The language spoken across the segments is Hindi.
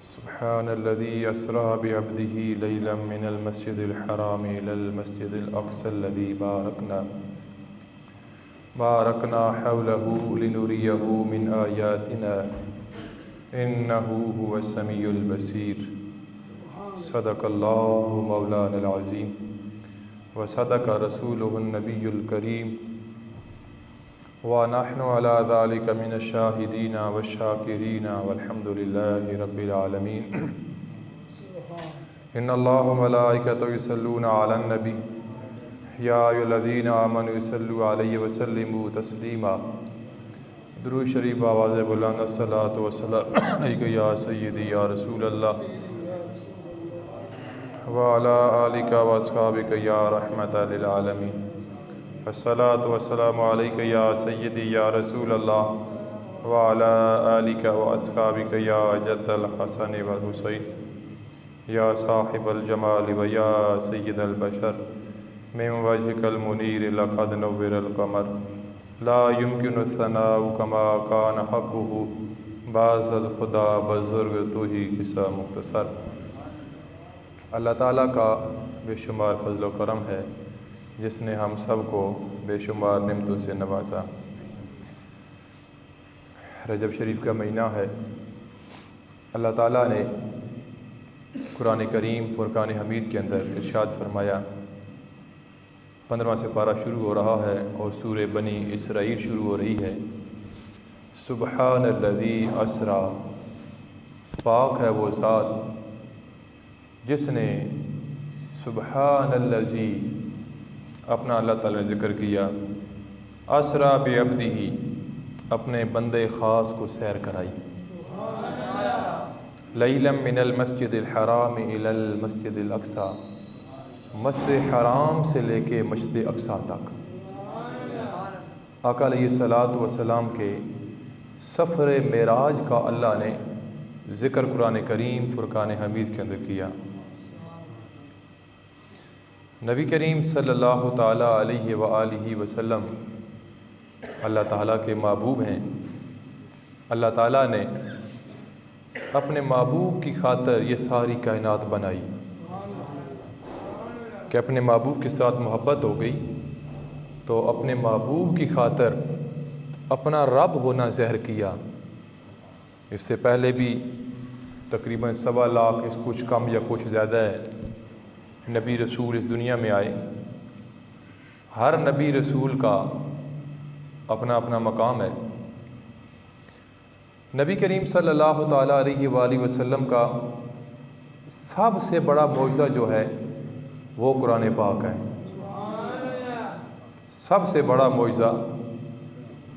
सुब्हानल्लज़ी अस्रा बिअब्दिही लैलन मिनल मस्जिदिल हराम इलल मस्जिदिल अक़सल्लज़ी बारकना हौलहू लिनुरियहू मिन आयातिना इन्नहू हुवस समीउल बसीर। सदक़ल्लाहु मौलानल अज़ीम व सदक़ रसूलुहुन नबियुल करीम व नहनु अला ज़ालिका मिनश शाहिदीना वश्शाकिरीना वल्हम्दुलिल्लाहि रब्बिल आलमीन। इन्नल्लाह व मलाइकतहु युसल्लूना अलन नबी या अय्युहल्लज़ीना आमनू सल्लु अलैहि व सल्लिमू तस्लीमा। दुरूद शरीफ आवाज़ बुलंद अस्सलातु वस्सलामु अलैका या सय्यदी या रसूल अल्लाह व अला आलिका व अस्हाबिका या रहमतल लिल आलमीन। अस्सलातु वस्सलामु अलैका या सय्यदी या रसूल अल्लाह व अला आलिका व अस्हाबिका या जद्दल हसन वल हुसैन या साहिबल जमाल व या सय्यदल बशर मिन वजहिकल मुनीर लक़द नव्वरल क़मर ला युमकिनु सनाउ कमा कान हक़्क़ुहु बाज़ अज़ खुदा बुज़ुर्ग तू ही किस्सा मुख्तसर। अल्लाह ताला का बेशुमार फज़ल व करम है जिसने हम सब को बेशुमार नेमतों से नवाजा। रजब शरीफ का महीना है। अल्लाह ताला ने कुरान करीम फ़ुरक़ान हमीद के अंदर इरशाद फरमाया। 15वां से पारा शुरू हो रहा है और सूरे बनी इसराइल शुरू हो रही है। सुब्हानल्लज़ी अस्रा, पाक है वो ज़ात जिसने सुब्हानल्लज़ी अपना अल्लाह ताला ने ज़िक्र किया, अस्रा बिअब्दिही अपने बंदे ख़ास को सैर कराई, लैलन मिनल मस्जिदिल हराम इलल मस्जिदिल अक़सा, मस्जिद हराम से लेके मस्जिद अक़सा तक। आका अलैहिस्सलातु वस्सलाम के सफ़र मेराज का अल्लाह ने ज़िक्र कुरान करीम फ़ुरक़ान हमीद के अंदर किया। नबी करीम सल्लल्लाहु ताला अलैहि व आलिहि वसल्लम अल्लाह ताला के महबूब हैं। अल्लाह ताला ने अपने महबूब की खातिर ये सारी कायनात बनाई कि अपने महबूब के साथ मोहब्बत हो गई तो अपने महबूब की खातिर अपना रब होना ज़हर किया। इससे पहले भी तकरीबन 1.25 लाख इस कुछ कम या कुछ ज़्यादा है नबी रसूल इस दुनिया में आए। हर नबी रसूल का अपना अपना मकाम है। नबी करीम सल्लल्लाहु ताला अलैहि वसल्लम का सबसे बड़ा मौज़ा जो है वो कुरान पाक है। सबसे बड़ा मौज़ा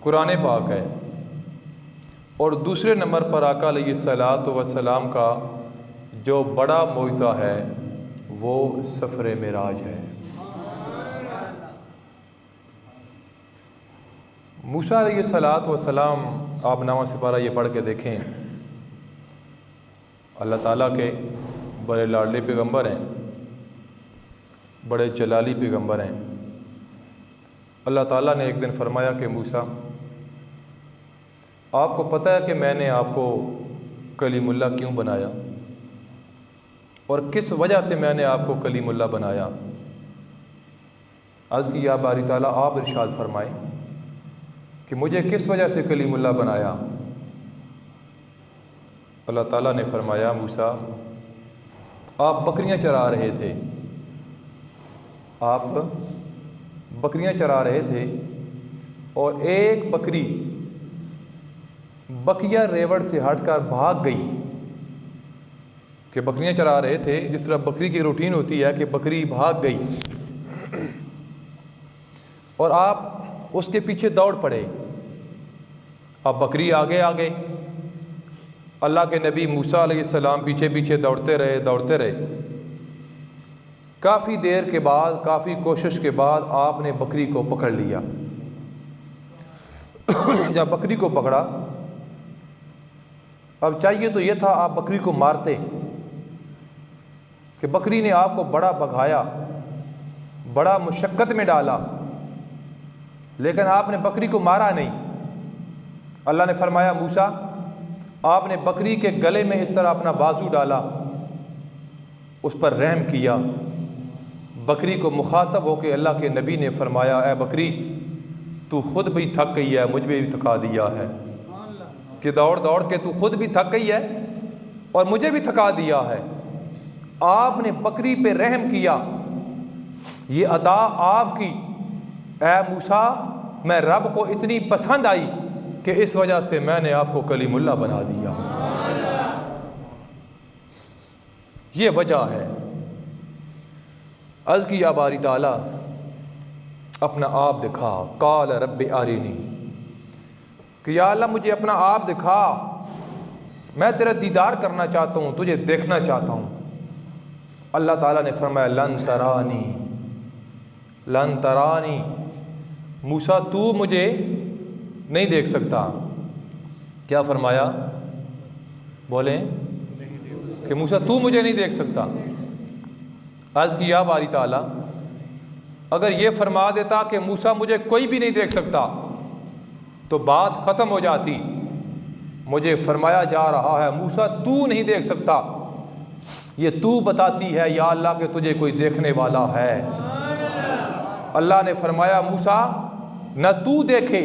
कुरान पाक है। और दूसरे नंबर पर आका अलैहिस्सलातु वस्सलाम का जो बड़ा मौज़ा है वो सफ़र मेराज है। मूसा अलैहिस्सलातु वस्सलाम, आप नवा सिपारा ये पढ़ के देखें, अल्लाह ताला के बड़े लाडले पैगंबर हैं, बड़े जलाली पैगंबर हैं। अल्लाह ताला ने एक दिन फरमाया कि मूसा, आपको पता है कि मैंने आपको कलीमुल्लाह क्यों बनाया और किस वजह से मैंने आपको कलीमुल्लाह बनाया। अर्ज़ की या बारी ताला, आप इरशाद फरमाएं कि मुझे किस वजह से कलीमुल्लाह बनाया। अल्लाह ताला ने फरमाया, मूसा आप बकरियां चरा रहे थे, आप बकरियां चरा रहे थे और एक बकरी बकिया रेवड़ से हटकर भाग गई। कि बकरियां चरा रहे थे, जिस तरह बकरी की रूटीन होती है कि बकरी भाग गई और आप उसके पीछे दौड़ पड़े। अब बकरी आगे आगे, अल्लाह के नबी मूसा अलैहिस्सलाम पीछे पीछे दौड़ते रहे। काफ़ी देर के बाद, काफ़ी कोशिश के बाद आपने बकरी को पकड़ लिया। जब बकरी को पकड़ा, अब चाहिए तो ये था आप बकरी को मारते कि बकरी ने आपको बड़ा भगाया, बड़ा मुशक्क़त में डाला, लेकिन आपने बकरी को मारा नहीं। अल्लाह ने फरमाया मूसा आपने बकरी के गले में इस तरह अपना बाजू डाला, उस पर रहम किया। बकरी को मुखातब होकर अल्लाह के नबी ने फरमाया ए बकरी तू खुद भी थक गई है, मुझे भी थका दिया है कि दौड़ दौड़ के तू खुद भी थक गई है और मुझे भी थका दिया है। आपने बकरी पे रहम किया। ये अदा आपकी ए मूसा मैं रब को इतनी पसंद आई कि इस वजह से मैंने आपको कलीमुल्लाह बना दिया। ये वजह है। अर्ज़ किया बारी ताला अपना आप दिखा, काल रब्बि आरिनी कि या अल्लाह मुझे अपना आप दिखा, मैं तेरा दीदार करना चाहता हूँ, तुझे देखना चाहता हूँ। अल्लाह ताला ने फरमाया लन तरानी, लन तरानी, मूसा तू मुझे नहीं देख सकता। क्या फरमाया? बोले कि मूसा तू मुझे नहीं देख सकता। अर्ज़ किया बारी ताला अगर ये फरमा देता कि मूसा मुझे कोई भी नहीं देख सकता तो बात ख़त्म हो जाती। मुझे फरमाया जा रहा है मूसा तू नहीं देख सकता, ये तू बताती है या अल्लाह कि तुझे कोई देखने वाला है। अल्लाह ने फरमाया मूसा न तू देखे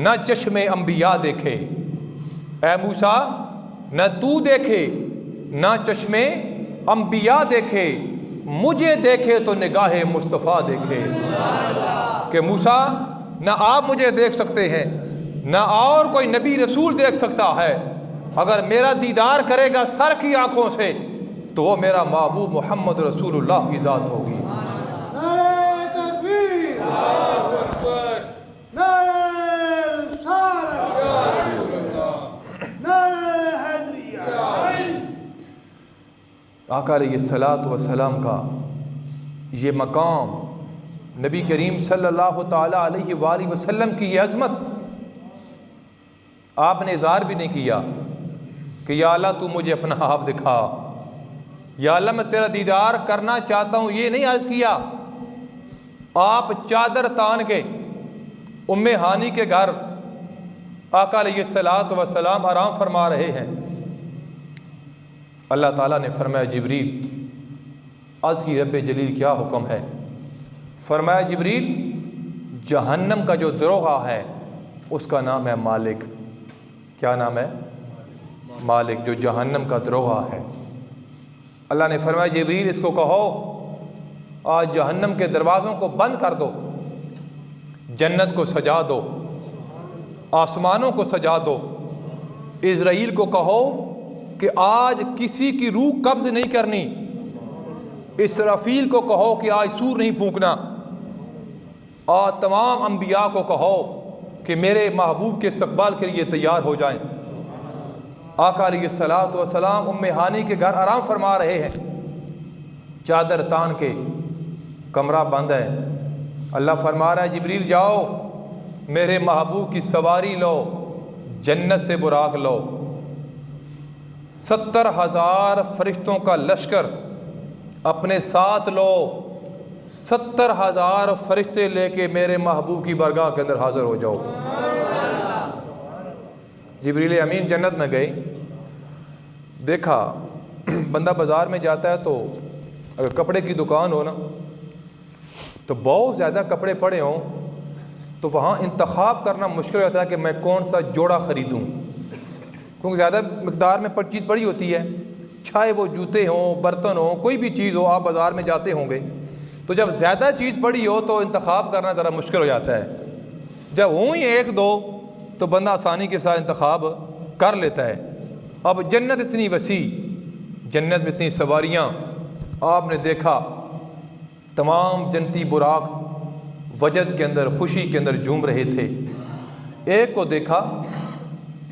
न चश्मे अंबिया देखे। ऐ मूसा न तू देखे न चश्मे अंबिया देखे, मुझे देखे तो निगाहे मुस्तफ़ा देखे। कि मूसा न आप मुझे देख सकते हैं न और कोई नबी रसूल देख सकता है। अगर मेरा दीदार करेगा सर की आंखों से तो वो मेरा महबूब मोहम्मद रसूलुल्लाह की ज़ात होगी। नारे तकबीर, अल्लाहु अकबर, नारे रिसालत, नारे हैदरिया। आका अलैहिस्सलातु वस्सलाम का ये मकाम, नबी करीम सल्लल्लाहु ताला अलैहि वसल्लम की ये अज़मत आपने इज़हार भी नहीं किया कि या अल्लाह तू मुझे अपना आप दिखा, या अल्लाह मैं तेरा दीदार करना चाहता हूँ। ये नहीं अर्ज़ किया। आप चादर तान के उम्मे हानी के घर आका अलैहिस्सलातु वस्सलाम आराम फरमा रहे हैं। अल्लाह ताला ने फरमाया जिब्रील अर्ज़ की रब्बे जलील क्या हुक्म है? फरमाया जिब्रील जहन्नम का जो दरोगा है उसका नाम है मालिक। क्या नाम है? मालिक, जो जहन्नम का दरोगा है। अल्लाह ने फरमाया जिब्रील इसको कहो आज जहन्नम के दरवाज़ों को बंद कर दो, जन्नत को सजा दो, आसमानों को सजा दो। इज़राइल को कहो कि आज किसी की रूह कब्ज़ नहीं करनी। इसराफील को कहो कि आज सूर नहीं फूंकना। और तमाम अंबिया को कहो कि मेरे महबूब के इस्तकबाल के लिए तैयार हो जाएं। आका अलैहिस्सलातु वस्सलाम उम्मे हानी के घर आराम फरमा रहे हैं, चादर तान के, कमरा बंद है। अल्लाह फरमा रहा है जिब्रील जाओ मेरे महबूब की सवारी लो, जन्नत से बुराक लो। 70,000 फरिश्तों का लश्कर अपने साथ लो। 70,000 फरिश्ते लेके मेरे महबूब की बारगाह के अंदर हाजिर हो जाओ। जिब्रील अमीन जन्नत में गए, देखा बंदा बाज़ार में जाता है तो अगर कपड़े की दुकान हो ना तो बहुत ज़्यादा कपड़े पड़े हों तो वहाँ इंतखाब करना मुश्किल होता है कि मैं कौन सा जोड़ा ख़रीदूँ, क्योंकि ज़्यादा मकदार में चीज़ पड़ी होती है। चाहे वो जूते हों, बर्तन हों, कोई भी चीज़ हो, आप बाज़ार में जाते होंगे तो जब ज़्यादा चीज़ पड़ी हो तो इंतखाब करना ज़रा मुश्किल हो जाता है। जब हों ही एक दो तो बंदा आसानी के साथ इंतखाब कर लेता है। अब जन्नत इतनी वसी, जन्नत में इतनी सवारियाँ, आपने देखा तमाम जन्नती बुराक वजद के अंदर, खुशी के अंदर झूम रहे थे। एक को देखा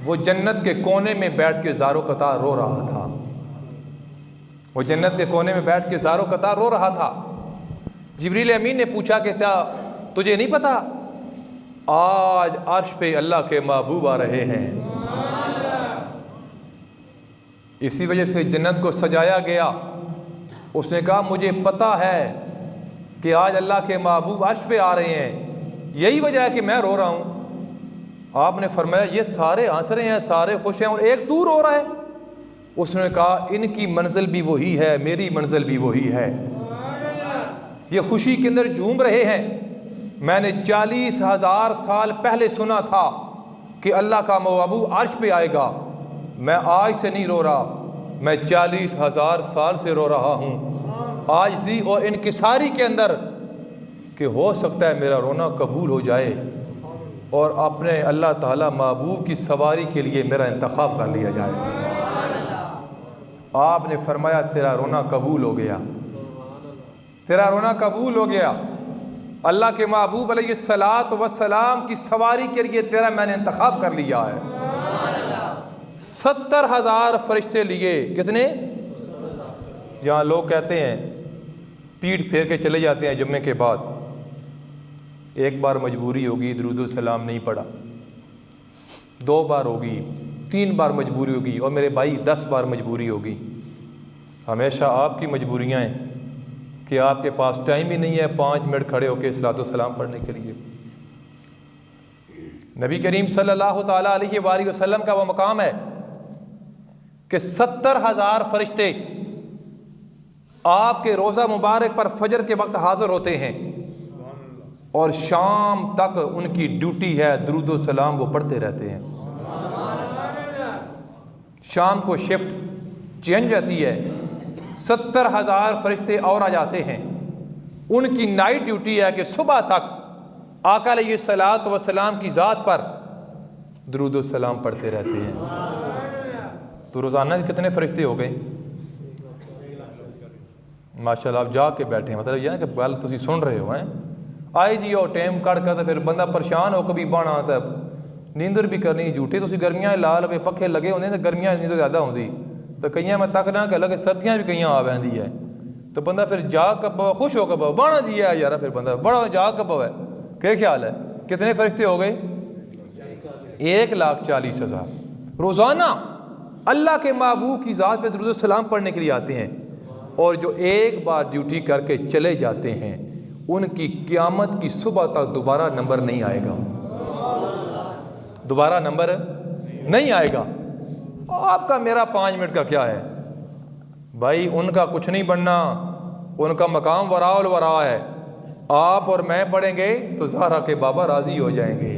वो जन्नत के कोने में बैठ के ज़ारो कतार रो रहा था। वो जन्नत के कोने में बैठ के ज़ारो कतार रो रहा था। जिब्रील अमीन ने पूछा कि क्या तुझे नहीं पता आज अर्श पे अल्लाह के महबूब आ रहे हैं? इसी वजह से जन्नत को सजाया गया। उसने कहा मुझे पता है कि आज अल्लाह के महबूब अर्श पे आ रहे हैं, यही वजह है कि मैं रो रहा हूँ। आपने फरमाया ये सारे हंस रहे हैं, सारे खुश हैं और एक तू रो रहा है। उसने कहा इनकी मंजिल भी वही है, मेरी मंजिल भी वही है। ये खुशी के अंदर झूम रहे हैं। मैंने 40,000 साल पहले सुना था कि अल्लाह का महबूब अर्श पे आएगा। मैं आज से नहीं रो रहा, मैं 40,000 साल से रो रहा हूँ आजिज़ी और इनकिसारी के अंदर कि हो सकता है मेरा रोना कबूल हो जाए और अपने अल्लाह ताला महबूब की सवारी के लिए मेरा इंतखाब कर लिया जाए। आपने फरमाया तेरा रोना कबूल हो गया, तेरा रोना कबूल हो गया। अल्लाह के महबूब अलैहिस्सलात वस्सलाम की सवारी के लिए तेरा मैंने इंतखाब कर लिया है। 70,000 फरिश्ते लिए। कितने? यहाँ लोग कहते हैं पीठ फेर के चले जाते हैं जुम्मे के बाद। एक बार मजबूरी होगी, दुरूद सलाम नहीं पढ़ा, 2 बार होगी, 3 बार मजबूरी होगी और मेरे भाई 10 बार मजबूरी होगी। हमेशा आपकी मजबूरियाँ हैं कि आपके पास टाइम ही नहीं है 5 मिनट खड़े होकर सलातो सलाम पढ़ने के लिए। नबी करीम सल्लल्लाहु ताला अलैहि वसल्लम का वह मकाम है कि 70,000 फरिश्ते आपके रोज़ा मुबारक पर फजर के वक्त हाजिर होते हैं और शाम तक उनकी ड्यूटी है दुरूद सलाम वो पढ़ते रहते हैं। शाम को शिफ्ट चेंज जाती है, 70,000 फरिश्ते और आ जाते हैं। उनकी नाइट ड्यूटी है कि सुबह तक आका अलैहिस्सलात वस्सलाम की ज़ात पर दुरूद सलाम पढ़ते रहते हैं। तो रोज़ाना कितने फरिश्ते हो गए? माशाल्लाह आप जा के बैठे हैं, मतलब यह कि गल तुम सुन रहे हो। हैं आए जी और टाइम कट कर तो फिर बंदा परेशान हो कभी बना तो नींदर भी करनी झूठे। तुम गर्मियाँ ला लवे पखे लगे होंगे तो गर्मियाँ नींद ज़्यादा होती तो कई मैं तक ना कह लगे सर्दियाँ भी कई आ वैंदी है तो बंदा फिर जाग कब खुश होकर पवे बाना जी है यार, फिर बंदा बड़ा जाग कब पवे। क्या ख्याल है कितने फरिश्ते हो गए? 1,40,000 रोज़ाना अल्लाह के महबूब की ज़ात पे दुरूद सलाम पढ़ने के लिए आते हैं। और जो एक बार ड्यूटी करके चले जाते हैं उनकी क़यामत की सुबह तक दोबारा नंबर नहीं आएगा, दोबारा नंबर नहीं आएगा। आपका मेरा 5 मिनट का क्या है भाई? उनका कुछ नहीं बनना, उनका मकाम वराउल वरा है। आप और मैं पढ़ेंगे तो ज़हरा के बाबा राज़ी हो जाएंगे।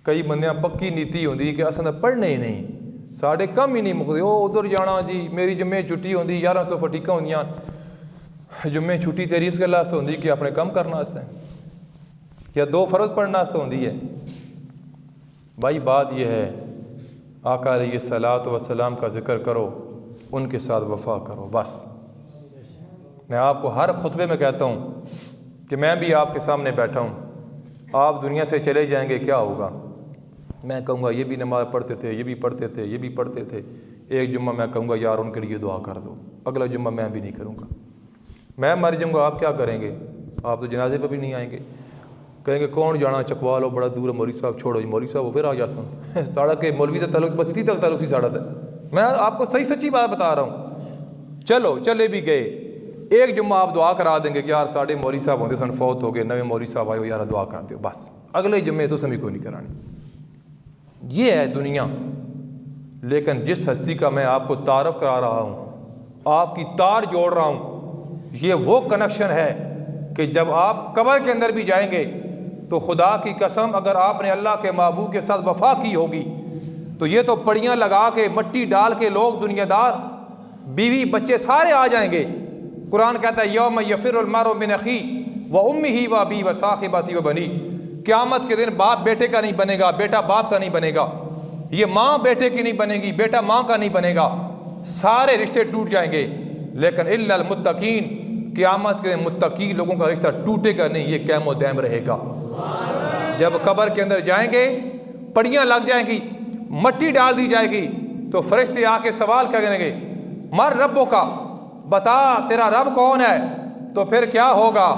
कई बंदियां पक्की नीति होंदी कि असां पढ़ने ही नहीं, साढ़े कम ही नहीं मुकदे। वो उधर जाना जी, मेरी जुम्मे छुट्टी होंदी 1100 फटीका होंदियां, जुम्मे छुट्टी तेरी इस गल्ला से होंदी कि अपने कम करना वास्ते या 2 फर्ज पढ़ने वास्ते होंदी है। भाई बात यह है आका अलैहिस्सलातु वस्सलाम का जिक्र करो, उनके साथ वफा करो। बस मैं आपको हर खुतबे में कहता हूँ कि मैं भी आपके सामने बैठा हूँ, आप दुनिया से चले जाएंगे क्या होगा? मैं कहूँगा ये भी नमाज़ पढ़ते थे, ये भी पढ़ते थे, ये भी पढ़ते थे। एक जुम्मा मैं कहूँगा यार उनके लिए दुआ कर दो, अगला जुम्मा मैं भी नहीं करूँगा। मैं मर जाऊँगा, आप क्या करेंगे? आप तो जनाजे पर भी नहीं आएंगे, कहेंगे कौन जाना चकवा लो, बड़ा दूर है मौलवी साहब, छोड़ो जी मौलवी साहब वो फिर आ जा सन साड़ा के मौलवी से ताल्लुक बस्ती तक ताल्लुक सी साड़ा था। मैं आपको सही सच्ची बात बता रहा हूँ। चलो चले भी गए, एक जुम्मा आप दुआ करा देंगे कि यार साढ़े मौलवी साहब होंगे सन फौत हो गए, नवे मौलवी साहब आए हो यार दुआ कर दो, बस अगले जुम्मे तो सभी को नहीं करानी। ये है दुनिया। लेकिन जिस हस्ती का मैं आपको तारफ़ करा रहा हूँ, आपकी तार जोड़ रहा हूँ, ये वो कनेक्शन है कि जब आप कब्र के अंदर भी जाएंगे तो खुदा की कसम अगर आपने अल्लाह के महबूब के साथ वफा की होगी तो ये तो पड़ियाँ लगा के मट्टी डाल के लोग दुनियादार बीवी बच्चे सारे आ जाएंगे। कुरान कहता है यौम यफ़िरुल मरउ मिन अख़ी व उम्मिही व अबी व साहिबती व बनी। क़यामत के दिन बाप बेटे का नहीं बनेगा, बेटा बाप का नहीं बनेगा, ये माँ बेटे की नहीं बनेगी, बेटा माँ का नहीं बनेगा, सारे रिश्ते टूट जाएंगे। लेकिन इल्लल मुत्तकीन, क़यामत के दिन मुत्तकी लोगों का रिश्ता टूटेगा नहीं, ये क़याम व दायम रहेगा। जब कब्र के अंदर जाएंगे, पड़ियाँ लग जाएंगी, मट्टी डाल दी जाएगी, तो फरिश्ते आके सवाल करेंगे मर रब्बो का, बता तेरा रब कौन है? तो फिर क्या होगा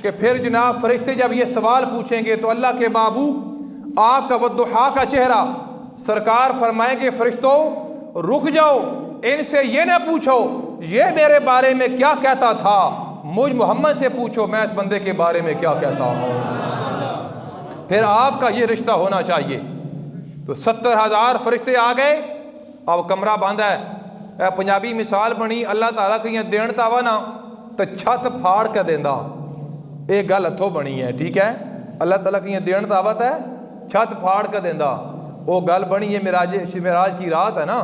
कि फिर जनाब फरिश्ते जब ये सवाल पूछेंगे तो अल्लाह के महबूब आपका वद्दुहा का चेहरा सरकार फरमाएंगे फरिश्तों रुक जाओ, इनसे ये ना पूछो ये मेरे बारे में क्या कहता था, मुझ मोहम्मद से पूछो मैं इस बंदे के बारे में क्या कहता हूँ। फिर आपका ये रिश्ता होना चाहिए। तो 70,000 फरिश्ते आ गए, अब कमरा बंद है। यह पंजाबी मिसाल बनी, अल्लाह ताला कहीं देन तावा ना तो छत फाड़ के देंदा, ये गल हथों बनी है। ठीक है, अल्लाह ताला कहीं देन दावत है, छत फाड़ के देंदा, वो गल बनी है। मिराज की रात है ना,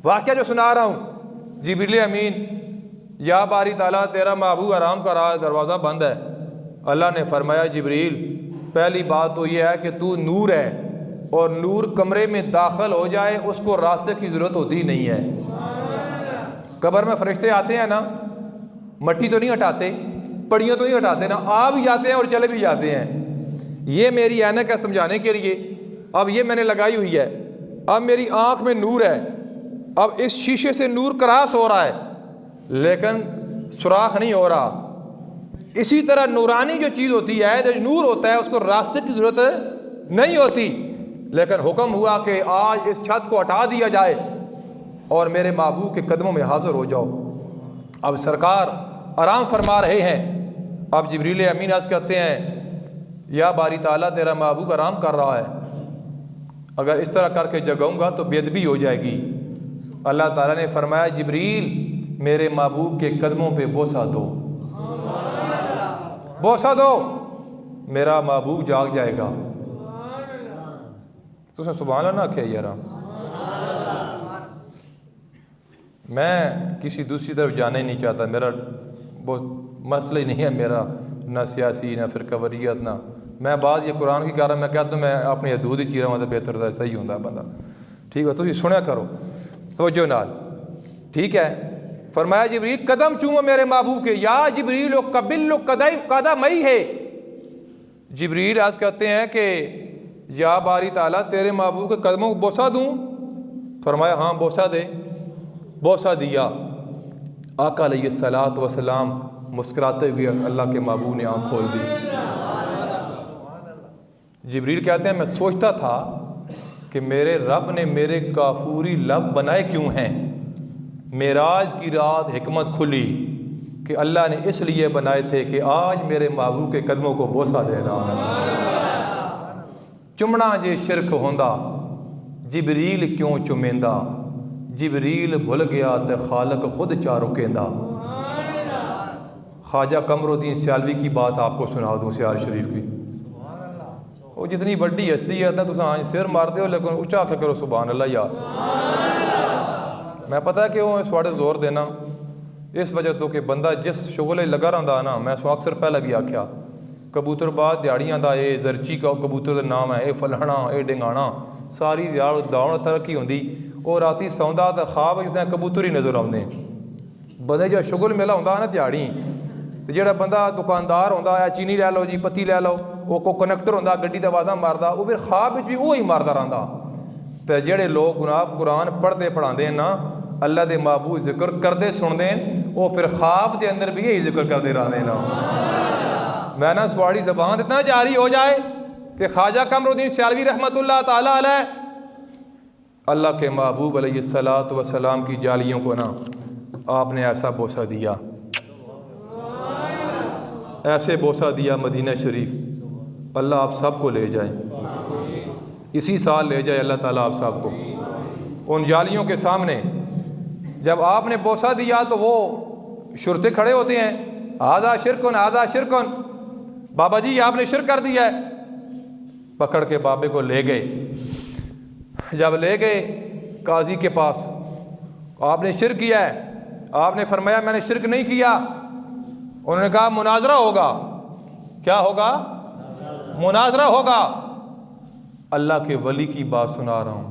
वाक़या जो सुना रहा हूँ। जिब्रील अमीन, या बारी ताला तेरा महबूब आराम का रहा, दरवाज़ा बंद है। अल्लाह ने फरमाया जिब्रील, पहली बात तो यह है कि तू नूर है, और नूर कमरे में दाखिल हो जाए उसको रास्ते की ज़रूरत होती नहीं है। कब्र में फरिश्ते आते हैं ना, मट्टी तो नहीं हटाते, पड़ियों तो नहीं हटाते ना, आ भी जाते हैं और चले भी जाते हैं। ये मेरी ऐनक है समझाने के लिए। अब ये मैंने लगाई हुई है, अब मेरी आँख में नूर है, अब इस शीशे से नूर क्रॉस हो रहा है लेकिन सुराख नहीं हो रहा। इसी तरह नूरानी जो चीज़ होती है, जो नूर होता है, उसको रास्ते की ज़रूरत नहीं होती, लेकिन हुक्म हुआ कि आज इस छत को हटा दिया जाए और मेरे महबूब के कदमों में हाजिर हो जाओ। अब सरकार आराम फरमा रहे हैं। अब जिब्रील अमीन आज कहते हैं, या बारी ताला तेरा महबूब आराम कर रहा है, अगर इस तरह करके जगाऊंगा तो बेअदबी हो जाएगी। अल्लाह ताला ने फरमाया, जिब्रील मेरे महबूब के कदमों पे बोसा दो, बोसा दो, मेरा महबूब जाग जाएगा। तो सुभान अल्लाह ना आखे यार। मैं किसी दूसरी तरफ जाना ही नहीं चाहता, मेरा बहुत मसला ही नहीं है मेरा, ना सियासी ना फिर कवरियत ना। मैं बात ये कुरान की कारण मैं कहता हूँ, मैं अपनी हदूद ही चीरा मतलब बेहतर सही होता बंदा। ठीक है, तुम सुनिया करो तवज्जो नाल। ठीक है, फरमाया जिब्रील कदम चूमो मेरे महबूब के, या जिब्रील कबिल कदमई है। जिब्रील आज कहते हैं कि या बारी ताला तेरे महबूब के कदमों को बोसा दूँ? फरमाया हाँ बोसा दे। बोसा दिया। आका अलैहिस्सलात वसलाम मुस्कुराते हुए अल्लाह के महबूब ने आँख खोल दी। जिब्रील कहते हैं मैं सोचता था कि मेरे रब ने मेरे काफूरी लब बनाए क्यों हैं। मेराज की रात हिकमत खुली कि अल्लाह ने इसलिए बनाए थे कि आज मेरे महबूब के कदमों को बोसा देना। चुमना जे शिरक होंदा जिब्रील क्यों चुमेंदा, जिब्रील भुल गया तो खालक खुद चा रुकेंदा। ख्वाजा कमरुद्दीन सियालवी की बात आपको सुना दूँ, सियाल शरीफ की। वो जितनी बड़ी हस्ती है तो तुम सिर मारते हो लेकिन उच्चा आखे करो सुभान अल्लाह यार। मैं पता है कि वो इस वाड़े जोर देना इस वजह तो कि बंदा जिस शुगल लगा रहा ना, मैं सो अक्सर पहले भी आख्या कबूतरबाज दिहाड़ियाँ का ये जरची का कबूतर का नाम है, ये फलाना ये डिंगाना सारी दौड़ तरक्की होंगी। और राती सौंदा तो ख्वाब उसने कबूतर ही नज़र आते। बंदे जो शुगल मेला होंदा ना दिहाड़ी, तो जो बंदा दुकानदार होंदा है चीनी लै लो जी पत्ती लै लो, वो को कनैक्टर होंदा गड्डी दा आवाज़ा मारदा, वो फिर ख्वाब भी वो ही मारदा रहिंदा। तो जेड़े लोग गुनाब कुरान पढ़ते पढ़ाते हैं ना, अल्लाह के महबूब जिक्र करते सुनते हैं, वो फिर ख्वाब के अंदर भी यही जिक्र करते रहते हैं ना। मैं ना सवाड़ी ज़बान इतना जारी हो जाए कि ख्वाजा कमरुद्दीन सियालवी रहमतुल्लाह ताला अलैह अल्लाह के महबूब अलैहिस्सलातु वस्सलाम की जालियों को ना आपने ऐसा बोसा दिया, ऐसे बोसा दिया मदीना शरीफ। अल्लाह आप सबको ले जाए, इसी साल ले जाए अल्लाह ताला आप सबको उन जालियों के सामने। जब आपने बोसा दिया तो वो शुरते खड़े होते हैं, आज़ा शिरकुन आज़ा शिरकुन, बाबा जी आपने शिरक कर दिया है। पकड़ के बाबे को ले गए। जब ले गए काजी के पास, आपने शिरक किया है। आपने फरमाया मैंने शिरक नहीं किया। उन्होंने कहा मुनाजरा होगा। क्या होगा? मुनाजरा होगा। अल्लाह के वली की बात सुना रहा हूँ,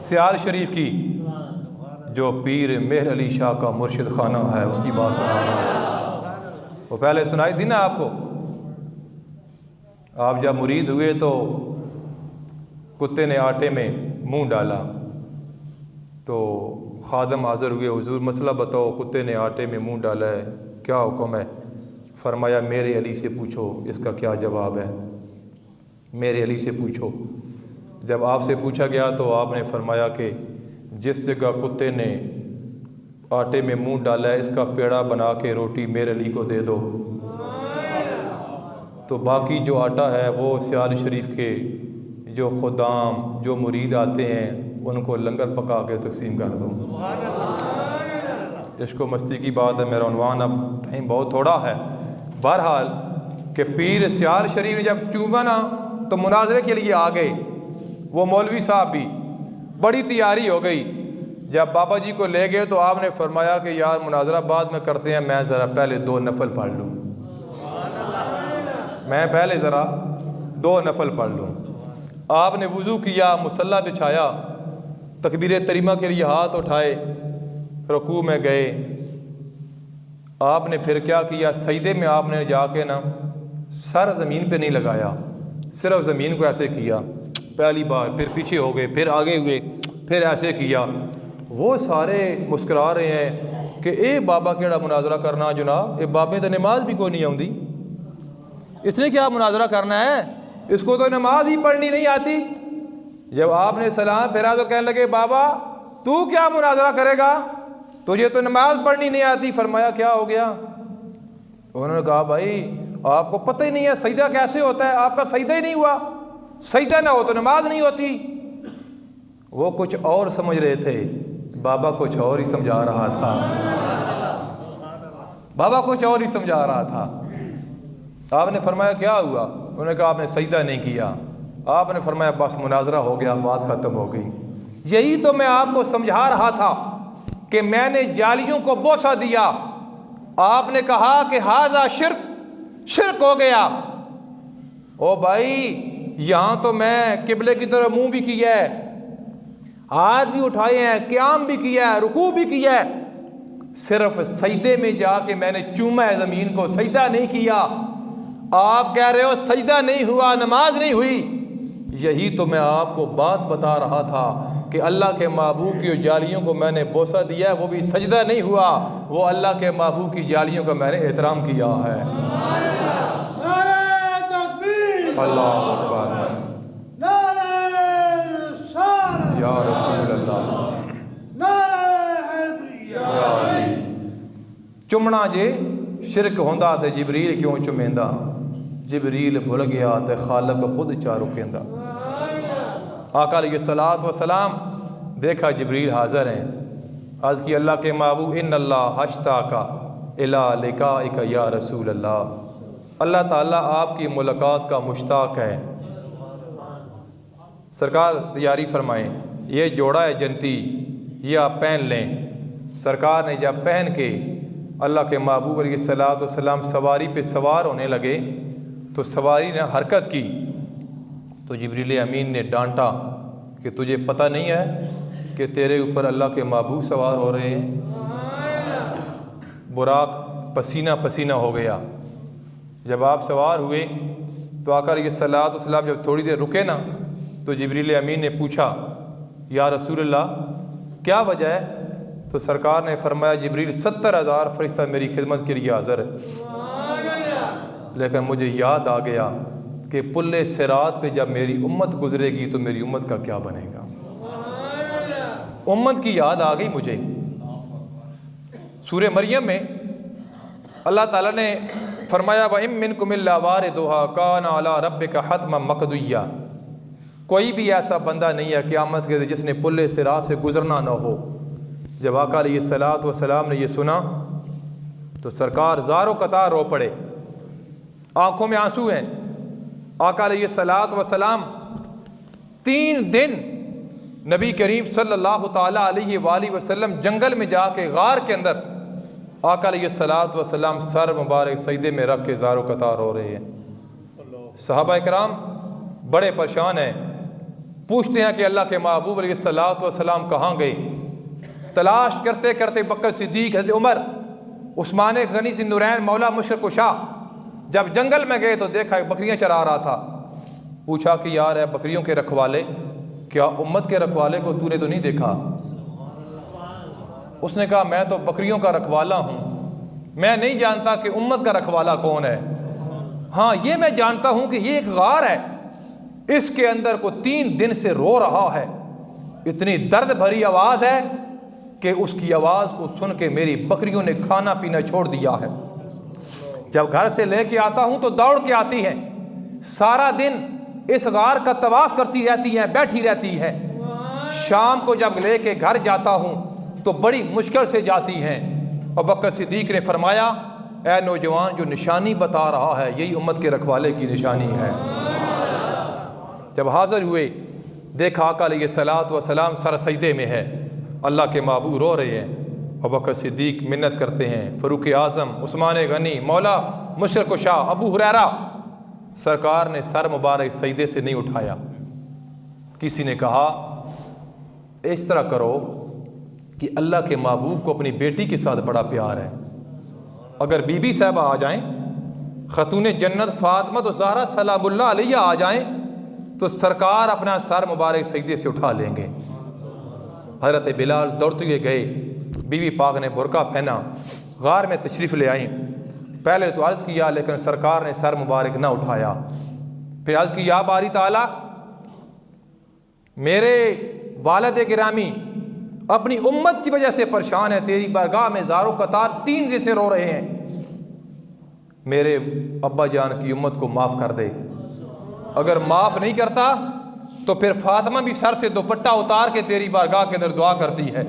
सियाल शरीफ की, जो पीर मेहर अली शाह का मुर्शिद खाना है उसकी बात सुना रहा हूँ। वो पहले सुनाई थी ना आपको। आप जब मुरीद हुए तो कुत्ते ने आटे में मुंह डाला तो खादम हाज़िर हुए, हुजूर मसला बताओ, कुत्ते ने आटे में मुंह डाला है, क्या हुक्म है? फरमाया मेरे अली से पूछो इसका क्या जवाब है, मेरे अली से पूछो। जब आपसे पूछा गया तो आपने फरमाया कि जिस जगह कुत्ते ने आटे में मुंह डाला है इसका पेड़ा बना के रोटी मेरे अली को दे दो। तो बाकी जो आटा है वो सियाल शरीफ के जो खुदाम जो मुरीद आते हैं उनको लंगर पका के तकसीम कर दो। इश्क व मस्ती की बात है, मेरा उन्वान अब टाइम बहुत थोड़ा है। बहरहाल कि पीर सियाल शरीफ ने जब चूमा ना तो मुनाजरे के लिए आ गए। वो मौलवी साहब भी बड़ी तैयारी हो गई। जब बाबा जी को ले गए तो आपने फरमाया कि यार मुनाजरा बाद में करते हैं, मैं ज़रा पहले 2 नफल पढ़ लूँ, मैं पहले ज़रा 2 नफल पढ़ लूँ। आपने वज़ू किया, मुसल्ला बिछाया, तकबीर तरीमा के लिए हाथ उठाए, रुकू में गए। आपने फिर क्या किया, सजदे में आपने जाके ना सर ज़मीन पे नहीं लगाया, सिर्फ ज़मीन को ऐसे किया पहली बार, फिर पीछे हो गए, फिर आगे हुए, फिर ऐसे किया। वो सारे मुस्कुरा रहे हैं कि ए बाबा केड़ा मुनाजरा करना जनाब, ये बाबे तो नमाज भी कोई नहीं आती, इसने क्या मुनाजरा करना है, इसको तो नमाज ही पढ़नी नहीं आती। जब आपने सलाम फेरा तो कहने लगे बाबा तू क्या मुनाजरा करेगा, तुझे तो नमाज पढ़नी नहीं आती। फरमाया क्या हो गया? उन्होंने कहा भाई आपको पता ही नहीं है सजदा कैसे होता है, आपका सजदा ही नहीं हुआ, सजदा ना हो तो नमाज नहीं होती। वो कुछ और समझ रहे थे, बाबा कुछ और ही समझा रहा था, बाबा कुछ और ही समझा रहा था। आपने फरमाया क्या हुआ? उन्होंने कहा आपने सजदा नहीं किया। आपने फरमाया बस मुनाजरा हो गया, बात ख़त्म हो गई। यही तो मैं आपको समझा रहा था कि मैंने जालियों को बोसा दिया। आपने कहा कि हाजा शिर्क हो गया। ओ भाई यहाँ तो मैं किबले की तरफ मुंह भी किया है, हाथ भी उठाए हैं, क़याम भी किया है, रुकू भी किया है, सिर्फ सजदे में जाके मैंने चूमा है ज़मीन को, सजदा नहीं किया। आप कह रहे हो सजदा नहीं हुआ, नमाज नहीं हुई। यही तो मैं आपको बात बता रहा था कि अल्लाह के महबूब की जालियों को मैंने बोसा दिया है, वो भी सजदा नहीं हुआ, वो अल्लाह के महबूब की जालियों का मैंने एहतराम किया है। अल्लाह अकबर, या रसूल अल्लाह, चुमना जे शिरक होंदा ते जिबरील क्यों चुमेंदा, जिबरील भुल गया ते खालक खुद चारू कहंदा। आका अलैहिस्सलातु वस्सलाम देखा जिबरील हाज़िर हैं, अर्ज़ की अल्लाह के महबूब इन्नल्लाह हश्ताका इला लिकाइका या रसूल अल्लाह, अल्लाह ताला आपकी मुलाकात का मुश्ताक है। सरकार तैयारी फरमाएं, ये जोड़ा है जन्नती, ये आप पहन लें। सरकार ने जब पहन के अल्लाह के महबूब अलैहिस्सलातु वस्सलाम सवारी पे सवार होने लगे तो सवारी ने हरकत की तो जिब्रील अमीन ने डांटा कि तुझे पता नहीं है कि तेरे ऊपर अल्लाह के महबूब सवार हो रहे हैं। बुराक पसीना पसीना हो गया। जब आप सवार हुए तो आकर ये सलात वसलाम जब थोड़ी देर रुके ना तो जिब्रील अमीन ने पूछा या रसूलल्लाह क्या वजह है? तो सरकार ने फरमाया जिब्रील 70,000 फरिश्ता मेरी खिदमत के लिए हाज़िर है, लेकिन मुझे याद आ गया कि पुल्ले सिरात पे जब मेरी उम्मत गुजरेगी तो मेरी उम्मत का क्या बनेगा। उम्मत की याद आ गई मुझे। सूरह मरियम में अल्लाह ताला ने फरमाया व इम मिनकुम इल्ला वारिदुहा कान अला रब्बिका हतमन मक़दिय्या, कोई भी ऐसा बंदा नहीं है क़यामत के दिन जिसने पुल्ले सिरात से गुजरना न हो। जब आका अलैहिस्सलातु वस्सलाम ने ये सुना तो सरकार ज़ारो कतार रो पड़े, आँखों में आंसू हैं। आका अलैहिस्सलातु वस्सलाम 3 दिन नबी करीम सल्लल्लाहु ताला अलैहि वसल्लम जंगल में जाके गार के अंदर आका अलैहिस्सलातु वस्सलाम सर मुबारक सजदे में रख के ज़ारो कतार रो रहे हैं। सहाबा इकराम बड़े परेशान हैं, पूछते हैं कि अल्लाह के महबूब अलैहिस्सलातु वस्सलाम कहाँ गए? तलाश करते करते बकर सिद्दीक, हज़रत उमर, उस्मान गनी से नूरैन मौला मुशरिक कुशा जब जंगल में गए तो देखा बकरियां चरा रहा था। पूछा कि यार है बकरियों के रखवाले, क्या उम्मत के रखवाले को तूने तो नहीं देखा? उसने कहा मैं तो बकरियों का रखवाला हूँ, मैं नहीं जानता कि उम्मत का रखवाला कौन है। हाँ ये मैं जानता हूँ कि ये एक गार है, इसके अंदर को 3 दिन से रो रहा है, इतनी दर्द भरी आवाज़ है कि उसकी आवाज़ को सुन के मेरी बकरियों ने खाना पीना छोड़ दिया है। जब घर से लेके आता हूँ तो दौड़ के आती हैं, सारा दिन इस गार का तवाफ़ करती रहती हैं, बैठी रहती हैं। शाम को जब लेके घर जाता हूँ तो बड़ी मुश्किल से जाती हैं। अबू बकर सिद्दीक़ ने फरमाया, ऐ नौजवान, जो निशानी बता रहा है यही उम्मत के रखवाले की निशानी है। जब हाज़िर हुए, देखा आका अलैहिस्सलातु वस्सलाम सर सजदे में है, अल्लाह के महबूब रो रहे हैं। अबू बकर सिद्दीक़ मिन्नत करते हैं, फ़ारूक आज़म, उस्मान गनी, मौला मुशरिक शाह अबू हुरैरा, सरकार ने सर मुबारक सजदे से नहीं उठाया। किसी ने कहा, इस तरह करो कि अल्लाह के महबूब को अपनी बेटी के साथ बड़ा प्यार है, अगर बीबी साहबा आ जाएं, खतून जन्नत फ़ातिमा तो ज़हरा सलामुल्लाह अलैहा आ जाएं, तो सरकार अपना सर मुबारक सजदे से उठा लेंगे। हज़रत बिलाल दौड़ते हुए गए, बीवी पाक ने बुरका पहना, गार में तशरीफ़ ले आई। पहले तो अर्ज़ किया, लेकिन सरकार ने सर मुबारक ना उठाया। फिर अर्ज़ की, या बारी ताला, मेरे वालिद गिरामी अपनी उम्मत की वजह से परेशान है, तेरी बारगाह में ज़ारो कतार 3 दिन से रो रहे हैं, मेरे अब्बा जान की उम्मत को माफ़ कर दे। अगर माफ़ नहीं करता तो फिर फातिमा भी सर से दुपट्टा उतार के तेरी बारगाह के अंदर दुआ करती है।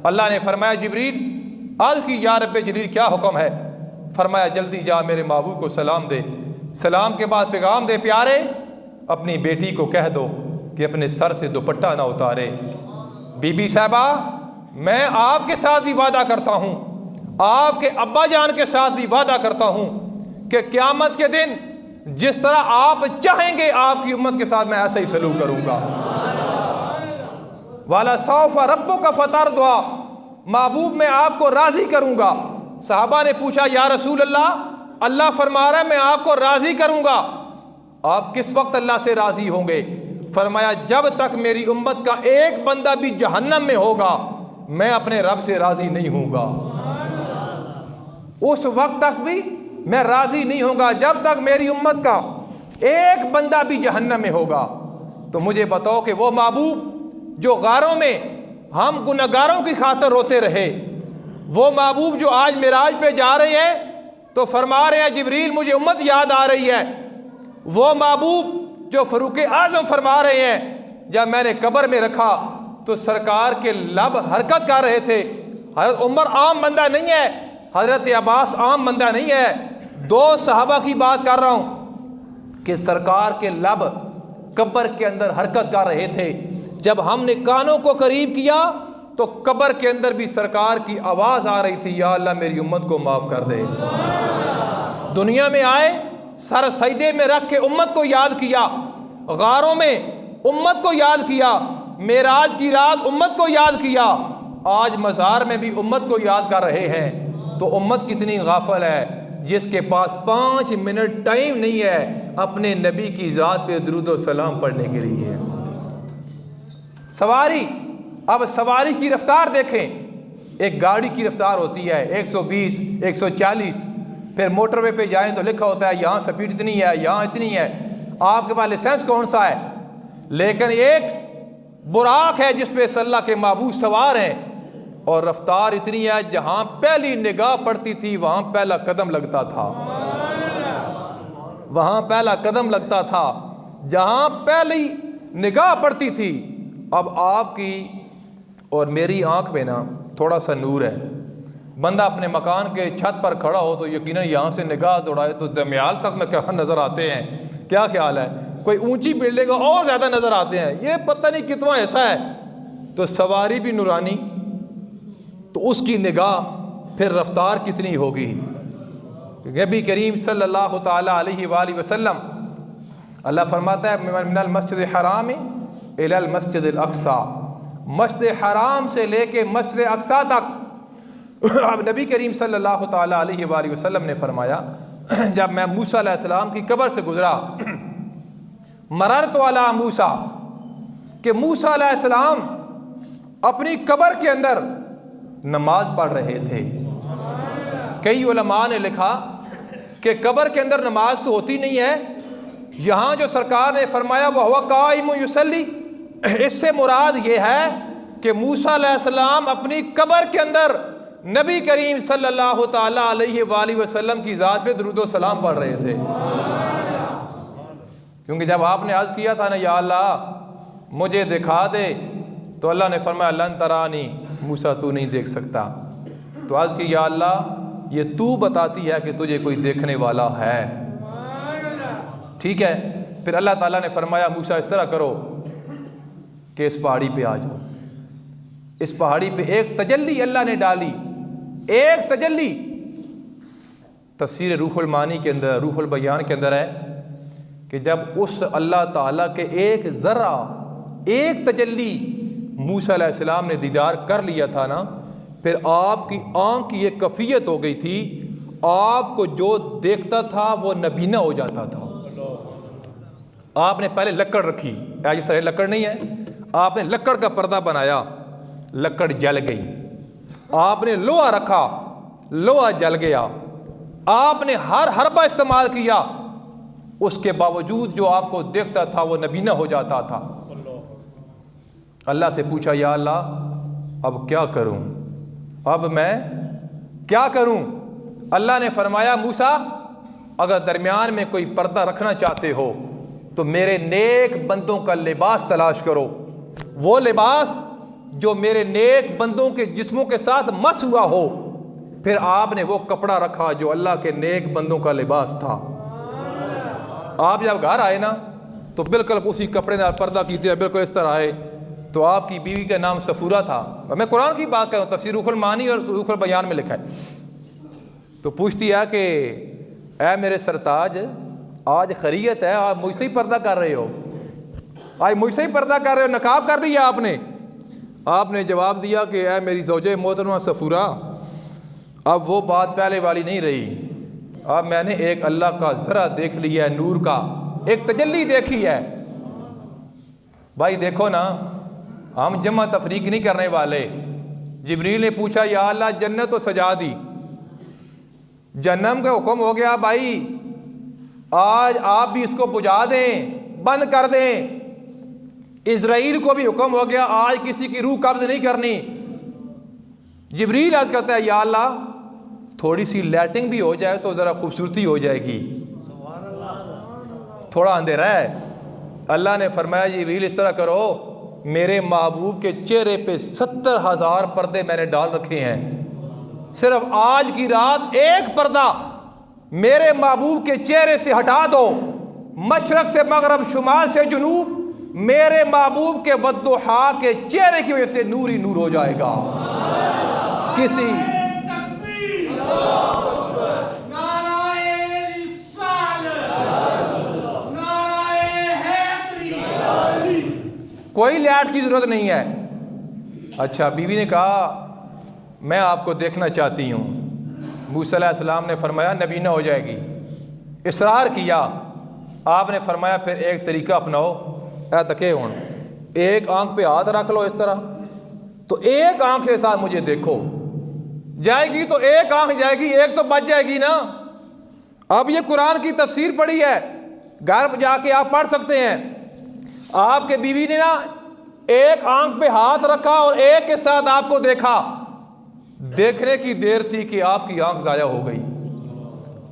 अल्लाह ने फरमाया, जिब्रील अर्ज़ की, या रब्बे जलील क्या हुक्म है? फरमाया, जल्दी जा मेरे महबूब को सलाम दे। सलाम के बाद पैगाम दे, प्यारे अपनी बेटी को कह दो कि अपने सर से दुपट्टा ना उतारे। बीबी साहबा, मैं आपके साथ भी वादा करता हूँ, आपके अब्बा जान के साथ भी वादा करता हूँ कि क़यामत के दिन जिस तरह आप चाहेंगे आपकी उम्मत के साथ मैं ऐसा ही सलूक करूँगा। वाला सौफा रब्बुका फतरदा, महबूब मैं आपको राज़ी करूँगा। सहाबा ने पूछा, या रसूल अल्लाह, अल्लाह फरमा रहा है मैं आपको राज़ी करूँगा, आप किस वक्त अल्लाह से राज़ी होंगे? फरमाया, जब तक मेरी उम्मत का एक बंदा भी जहन्नम में होगा मैं अपने रब से राज़ी नहीं होऊंगा। उस वक्त तक भी मैं राज़ी नहीं होगा जब तक मेरी उम्मत का एक बंदा भी जहन्नम में होगा। तो मुझे बताओ कि वो महबूब जो गारों में हम गुनहगारों की खातिर रोते रहे, वो महबूब जो आज मिराज पे जा रहे हैं तो फरमा रहे हैं, जिब्रील मुझे उम्मत याद आ रही है। वो महबूब जो फ़ारूक आज़म फरमा रहे हैं, जब मैंने कब्र में रखा तो सरकार के लब हरकत कर रहे थे। हज़रत उमर आम बंदा नहीं है, हज़रत अब्बास आम बंदा नहीं है, 2 सहाबा की बात कर रहा हूँ कि सरकार के लब कब्र के अंदर हरकत कर रहे थे। जब हमने कानों को करीब किया तो कब्र के अंदर भी सरकार की आवाज़ आ रही थी, या अल्लाह मेरी उम्मत को माफ़ कर दे। दुनिया में आए, सर सजदे में रख के उम्मत को याद किया, गारों में उम्मत को याद किया, मेराज की रात उम्मत को याद किया, आज मज़ार में भी उम्मत को याद कर रहे हैं। तो उम्मत कितनी गाफिल है जिसके पास 5 मिनट टाइम नहीं है अपने नबी की ज़ात पे दुरूद और सलाम पढ़ने के लिए। सवारी, अब सवारी की रफ्तार देखें, एक गाड़ी की रफ्तार होती है 120, 140, फिर मोटरवे पे जाएं तो लिखा होता है यहाँ स्पीड इतनी है, यहाँ इतनी है। आपके पास लाइसेंस कौन सा है? लेकिन एक बुराक है जिस पे अल्लाह के महबूब सवार हैं और रफ्तार इतनी है, जहाँ पहली निगाह पड़ती थी वहाँ पहला कदम लगता था, वहाँ पहला कदम लगता था जहाँ पहली निगाह पड़ती थी। अब आपकी और मेरी आंख में ना थोड़ा सा नूर है। बंदा अपने मकान के छत पर खड़ा हो तो यकीनन यहाँ से निगाह दौड़ाए तो दमियाल तक में क्या नज़र आते हैं, क्या ख्याल है? कोई ऊंची बिल्डिंग और ज़्यादा नज़र आते हैं, ये पता नहीं कितना ऐसा है। तो सवारी भी नूरानी, तो उसकी निगाह फिर रफ्तार कितनी होगी। नबी करीम सल्लल्लाहु ताला अलैहि वसल्लम, अल्लाह फरमाता है, मिनल मस्जिद हराम इलल मस्जिद अक्सा, मस्जिद हराम से लेके मस्जिद अक्सा तक। अब नबी करीम सल्लल्लाहु ताला अलैहि वसल्लम ने फरमाया, जब मैं मूसा अलैहिस्सलाम की कब्र से गुजरा, मररतु अला मूसा, कि मूसा अलैहिस्सलाम अपनी कब्र के अंदर नमाज पढ़ रहे थे। कई उलमा ने लिखा कि कब्र के अंदर नमाज तो होती नहीं है, यहाँ जो सरकार ने फरमाया वह हुआ काइम युसल्ली, इससे मुराद ये है कि मूसा अलैहिस्सलाम अपनी कब्र के अंदर नबी करीम सल्लल्लाहु ताला अलैहि वसल्लम की ज़ात पे दुरूद व सलाम पढ़ रहे थे। क्योंकि जब आपने अर्ज़ किया था ना, या अल्लाह मुझे दिखा दे, तो अल्लाह ने फरमाया लन तरानी, मूसा तू नहीं देख सकता। तो अर्ज़ की, या अल्लाह ये तू बताती है कि तुझे कोई देखने वाला है, ठीक है। फिर अल्लाह ताला ने फरमाया मूसा इस तरह करो कि इस पहाड़ी पे आ जाओ। इस पहाड़ी पे एक तजल्ली अल्लाह ने डाली, एक तजल्ली। तफसीर रूहुल मानी के अंदर, रूहुल बयान के अंदर है कि जब उस अल्लाह ताला के एक ज़रा, एक तजल्ली मूसा अलैहिस्सलाम ने दीदार कर लिया था ना, फिर आपकी आँख की एक कैफियत हो गई थी, आपको जो देखता था वो नबीना हो जाता था। आपने पहले लकड़ रखी, जिस तरह लकड़ नहीं है, आपने लकड़ का पर्दा बनाया, लकड़ जल गई। आपने लोहा रखा, लोहा जल गया। आपने हर हरबा इस्तेमाल किया, उसके बावजूद जो आपको देखता था वो नबीना हो जाता था। अल्लाह से पूछा, या अल्लाह अब क्या करूं, अब मैं क्या करूं? अल्लाह ने फरमाया मूसा अगर दरमियान में कोई पर्दा रखना चाहते हो तो मेरे नेक बंदों का लिबास तलाश करो, वो लिबास जो मेरे नेक बंदों के जिस्मों के साथ मस हुआ हो। फिर आपने वो कपड़ा रखा जो अल्लाह के नेक बंदों का लिबास था। आप जब घर आए ना तो बिल्कुल उसी कपड़े ने पर्दा कीजिए, बिल्कुल इस तरह आए। तो आपकी बीवी का नाम सफूरा था। मैं कुरान की बात कर रहा हूँ, तफसीर रूहुल मानी और रूहुल बयान में लिखा है। तो पूछती है कि ऐ मेरे सरताज, आज खैरियत है, आप मुझसे ही पर्दा कर रहे हो, आज मुझसे ही पर्दा कर रहे हो, नकाब कर लिया आपने। आपने जवाब दिया कि ऐ मेरी ज़ौजे मोहतरमा सफूरा, अब वो बात पहले वाली नहीं रही। अब मैंने एक अल्लाह का ज़रा देख लिया है, नूर का एक तजल्ली देखी है। भाई देखो ना, हम जमा तफरीक नहीं करने वाले। जिब्रील ने पूछा, या अल्लाह जन्नत तो सजा दी, जन्नम का हुक्म हो गया, भाई आज आप भी इसको बुझा दें, बंद कर दें। इज़राइल को भी हुक्म हो गया, आज किसी की रूह कब्ज़ नहीं करनी। जिब्रील आज कहता है, या अल्लाह थोड़ी सी लाइटिंग भी हो जाए तो ज़रा खूबसूरती हो जाएगी, थोड़ा अंधेरा है। अल्लाह ने फरमाया, जिब्रील इस तरह करो, मेरे महबूब के चेहरे पे 70,000 पर्दे मैंने डाल रखे हैं, सिर्फ आज की रात एक पर्दा मेरे महबूब के चेहरे से हटा दो, मशरक से मगरब, शुमाल से जुनूब, मेरे महबूब के वद्दुहा के चेहरे की वजह से नूर ही नूर हो जाएगा। किसी कोई लाइट की जरूरत नहीं है। अच्छा, बीवी ने कहा मैं आपको देखना चाहती हूँ। मूसा अलैहिस्सलाम ने फरमाया नबीना हो जाएगी। इसरार किया। आपने फरमाया फिर एक तरीका अपनाओ, ऐ तके हों, एक आंख पे हाथ रख लो इस तरह, तो एक आंख के साथ मुझे देखो। जाएगी तो एक आंख जाएगी, एक तो बच जाएगी ना। अब ये कुरान की तफसीर पढ़ी है, घर जाके आप पढ़ सकते हैं। आपके बीवी ने ना एक आंख पे हाथ रखा और एक के साथ आपको देखा। देखने की देर थी कि आपकी आंख जाया हो गई।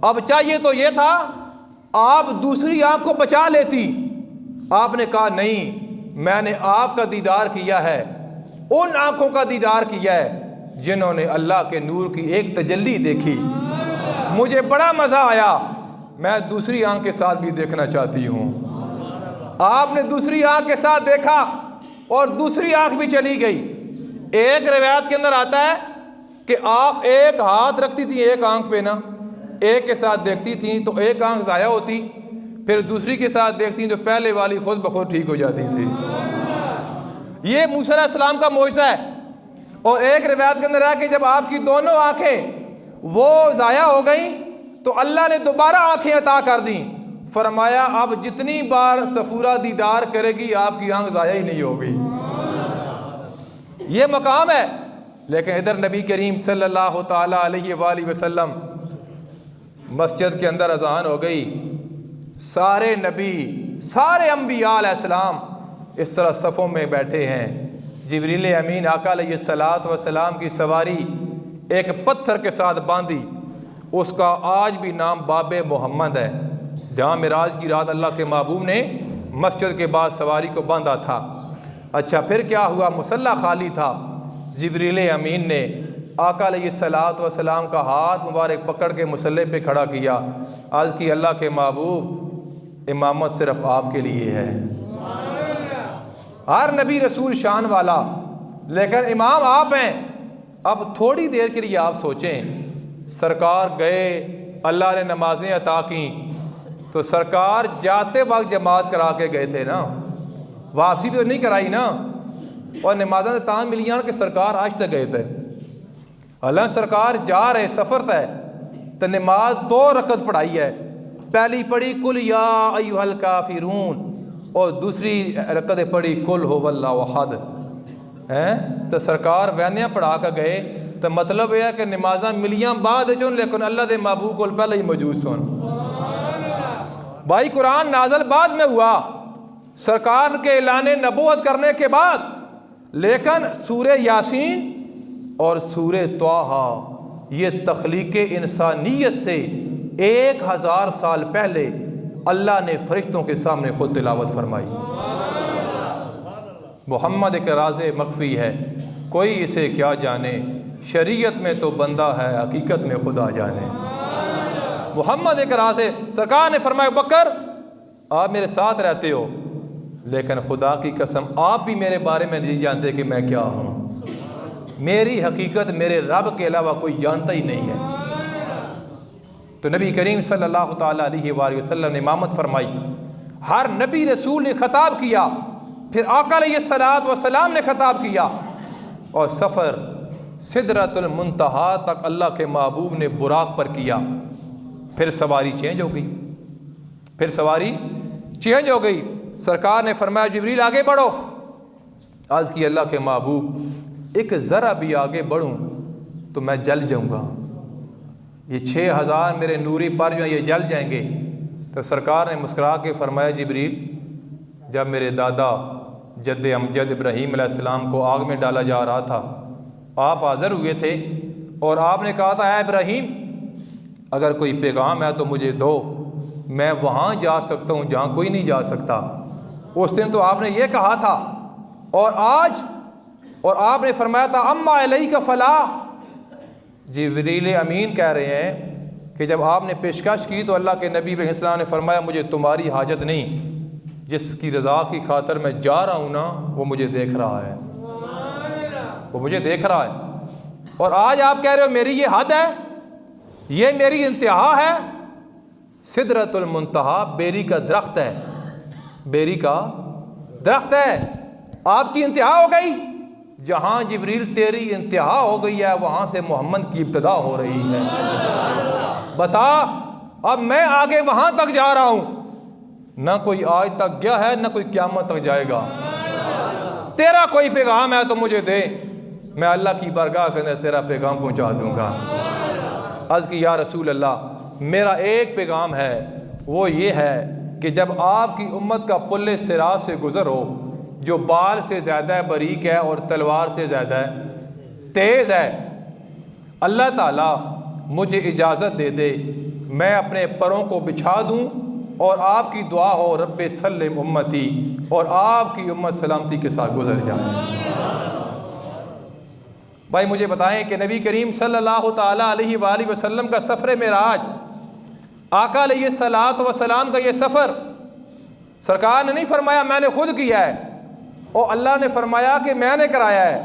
अब चाहिए तो ये था आप दूसरी आंख को बचा लेती। आपने कहा नहीं, मैंने आपका दीदार किया है, उन आंखों का दीदार किया है जिन्होंने अल्लाह के नूर की एक तजल्ली देखी। मुझे बड़ा मज़ा आया, मैं दूसरी आंख के साथ भी देखना चाहती हूँ। आपने दूसरी आंख के साथ देखा और दूसरी आंख भी चली गई। एक रिवायत के अंदर आता है कि आप एक हाथ रखती थी एक आंख पे ना, एक के साथ देखती थी तो एक आंख ज़ाया होती, फिर दूसरी के साथ देखती तो पहले वाली खुद ब खुद ठीक हो जाती थी। ये मूसा अलैहिस्सलाम का मोइज़ा है। और एक रिवायत के अंदर है कि जब आपकी दोनों आंखें वो ज़ाया हो गई तो अल्लाह ने दोबारा आंखें अता कर दी। फरमाया अब जितनी बार सफूरा दीदार करेगी आपकी आंख ज़ाया ही नहीं होगी। ये मकाम है। लेकिन इधर नबी करीम सल्लल्लाहु ताला अलैहि वसल्लम मस्जिद के अंदर अजान हो गई। सारे नबी, सारे अंबिया अलैहिस्सलाम इस तरह सफ़ों में बैठे हैं। जिब्रील अमीन आका अलैहिस्सलातु वस्सलाम की सवारी एक पत्थर के साथ बांधी, उसका आज भी नाम बाबे मोहम्मद है, जहाँ मिराज की रात अल्लाह के महबूब ने मस्जिद के बाद सवारी को बांधा था। अच्छा, फिर क्या हुआ? मुसल्ला खाली था। जिब्रील अमीन ने आका अलैहिस्सलातु वस्सलाम का हाथ मुबारक पकड़ के मुसल्ले पे खड़ा किया। आज की अल्लाह के महबूब, इमामत सिर्फ आपके लिए है। हर नबी रसूल शान वाला, लेकिन इमाम आप हैं। अब थोड़ी देर के लिए आप सोचें, सरकार गए, अल्लाह ने नमाजें अता की, तो सरकार जाते वक्त जमात करा के गए थे ना, वापसी भी तो नहीं कराई ना। और नमाज़ें तां मिलियां कि सरकार आज तक गए थे। अल्लाह सरकार जा रहे सफ़र तय, तो नमाज 2 रकत पढ़ाई है। पहली पढ़ी कुल या अय्युहल काफिरून, और दूसरी रकत पढ़ी कुल हुवल्लाहु अहद हैं। तो सरकार वैनियाँ पढ़ा कर गए, तो मतलब यह है कि नमाज़ा मिलियां बाद चुन, लेकिन अल्लाह के महबूब को पहले ही मौजूद सुन। भाई कुरान नाज़ल बाद में हुआ, सरकार के ऐलान नबूवत करने के बाद, लेकिन सूरे यासीन और सूरे त्वाहा ये तख्लीक इंसानियत से 1000 साल पहले अल्लाह ने फरिश्तों के सामने खुद तिलावत फरमाई। मोहम्मद एक राज़ मख्फी है, कोई इसे क्या जाने, शरीयत में तो बंदा है, हकीकत में खुदा जाने। मोहम्मद एक राज़, सरकार ने फरमाया बकर आप मेरे साथ रहते हो, लेकिन खुदा की कसम आप भी मेरे बारे में नहीं जानते कि मैं क्या हूँ। मेरी हकीकत मेरे रब के अलावा कोई जानता ही नहीं है। तो नबी करीम सल्लल्लाहु ताला अलैहि वसल्लम ने इमामत फरमाई। हर नबी रसूल ने खताब किया, फिर आका अलैहिस्सलातु वस्सलाम ने खताब किया, और सफ़र सिदरतुल मुंतहा तक अल्लाह के महबूब ने बुराक पर किया। फिर सवारी चेंज हो गई, फिर सवारी चेंज हो गई। सरकार ने फरमाया जिब्रील आगे बढ़ो। आज की अल्लाह के महबूब, एक ज़रा भी आगे बढ़ूँ तो मैं जल जाऊँगा, ये 6000 मेरे नूरी पर जो ये जल जाएंगे। तो सरकार ने मुस्कुरा के फरमाया जिब्रील, जब मेरे दादा जद्द अमजद इब्राहीम अलैहिस्सलाम को आग में डाला जा रहा था, आप हाज़िर हुए थे और आपने कहा था ऐ इब्राहीम अगर कोई पैगाम है तो मुझे दो, मैं वहाँ जा सकता हूँ जहाँ कोई नहीं जा सकता। उस दिन तो आपने ये कहा था, और आज और आपने फरमाया था अम्मा अलैका फलाह। जिब्रील अमीन कह रहे हैं कि जब आपने पेशकश की तो अल्लाह के नबी अलैहिस्सलाम ने फरमाया मुझे तुम्हारी हाजत नहीं, जिसकी रज़ा की खातर मैं जा रहा हूँ ना वो मुझे देख रहा है, वो मुझे देख रहा है। और आज आप कह रहे हो मेरी ये हद है, ये मेरी इंतहा है। सिदरतुल मुंतहा बेरी का दरख्त है, बेरी का दरख्त है, आपकी इंतहा हो गई। जहाँ जिब्रील तेरी इंतहा हो गई है वहाँ से मोहम्मद की इब्तदा हो रही है। बता अब मैं आगे वहाँ तक जा रहा हूँ, ना कोई आज तक गया है ना कोई क़यामत तक जाएगा। तेरा कोई पैगाम है तो मुझे दे, मैं अल्लाह की बारगाह के अंदर तेरा पैगाम पहुँचा दूँगा। अर्ज़ की या रसूल अल्लाह, मेरा एक पैगाम है, वो ये है कि जब आपकी उम्मत का पुल्ले सिरात से गुज़र हो, जो बाल से ज़्यादा बारीक है और तलवार से ज़्यादा तेज़ है, अल्लाह ताला मुझे इजाज़त दे दे, मैं अपने परों को बिछा दूँ और आपकी दुआ हो रब्बे सल्लिम उम्मती, और आपकी उम्मत सलामती के साथ गुज़र जाए। भाई मुझे बताएं कि नबी करीम सल्लल्लाहु ताला अलैहि वसल्लम का सफ़र मेराज, आका अलैहिस्सलातु वस्सलाम का ये सफ़र सरकार ने नहीं फरमाया मैंने खुद किया है, और अल्लाह ने फरमाया कि मैंने कराया है।